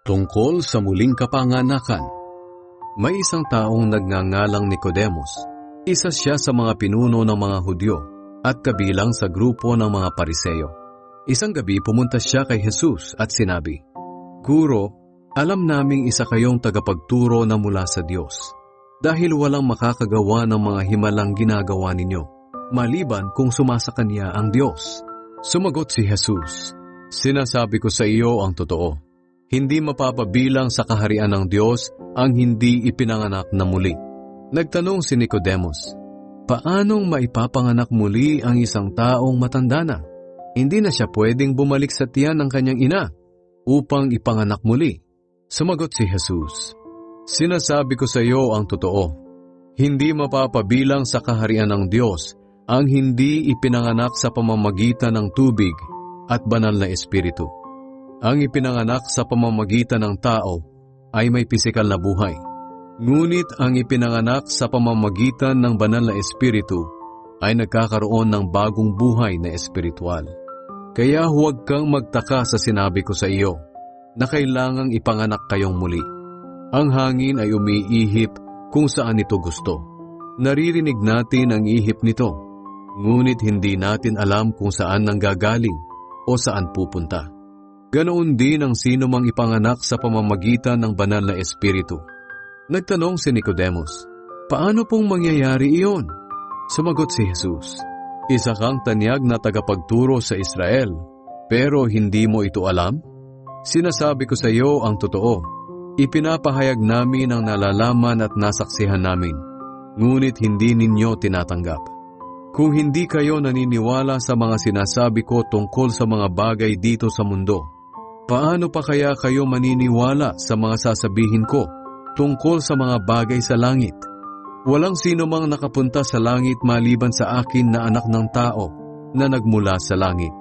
Tungkol sa muling kapanganakan. May isang taong nagngangalang Nicodemus. Isa siya sa mga pinuno ng mga Hudyo at kabilang sa grupo ng mga Pariseo. Isang gabi pumunta siya kay Jesus at sinabi, "Guro, alam naming isa kayong tagapagturo na mula sa Diyos, dahil walang makakagawa ng mga himalang ginagawa ninyo, maliban kung sumasa Kanya ang Diyos." Sumagot si Jesus, "Sinasabi ko sa iyo ang totoo. Hindi mapapabilang sa kaharian ng Diyos ang hindi ipinanganak na muli." Nagtanong si Nicodemus, "Paanong maipapanganak muli ang isang taong matanda na? Hindi na siya pwedeng bumalik sa tiyan ng kanyang ina upang ipanganak muli." Sumagot si Jesus, "Sinasabi ko sa iyo ang totoo. Hindi mapapabilang sa kaharian ng Diyos ang hindi ipinanganak sa pamamagitan ng tubig at banal na espiritu. Ang ipinanganak sa pamamagitan ng tao ay may pisikal na buhay. Ngunit ang ipinanganak sa pamamagitan ng banal na espiritu ay nagkakaroon ng bagong buhay na espiritual. Kaya huwag kang magtaka sa sinabi ko sa iyo na kailangang ipanganak kayong muli. Ang hangin ay umiihip kung saan ito gusto. Naririnig natin ang ihip nito, ngunit hindi natin alam kung saan nanggagaling o saan pupunta. Ganoon din ang sino mang ipanganak sa pamamagitan ng banal na espiritu." Nagtanong si Nicodemus, "Paano pong mangyayari iyon?" Sumagot si Jesus, "Isa kang tanyag na tagapagturo sa Israel, pero hindi mo ito alam? Sinasabi ko sa iyo ang totoo. Ipinapahayag namin ang nalalaman at nasaksihan namin, ngunit hindi ninyo tinatanggap. Kung hindi kayo naniniwala sa mga sinasabi ko tungkol sa mga bagay dito sa mundo, paano pa kaya kayo maniniwala sa mga sasabihin ko tungkol sa mga bagay sa langit? Walang sino mang nakapunta sa langit maliban sa akin na anak ng tao na nagmula sa langit.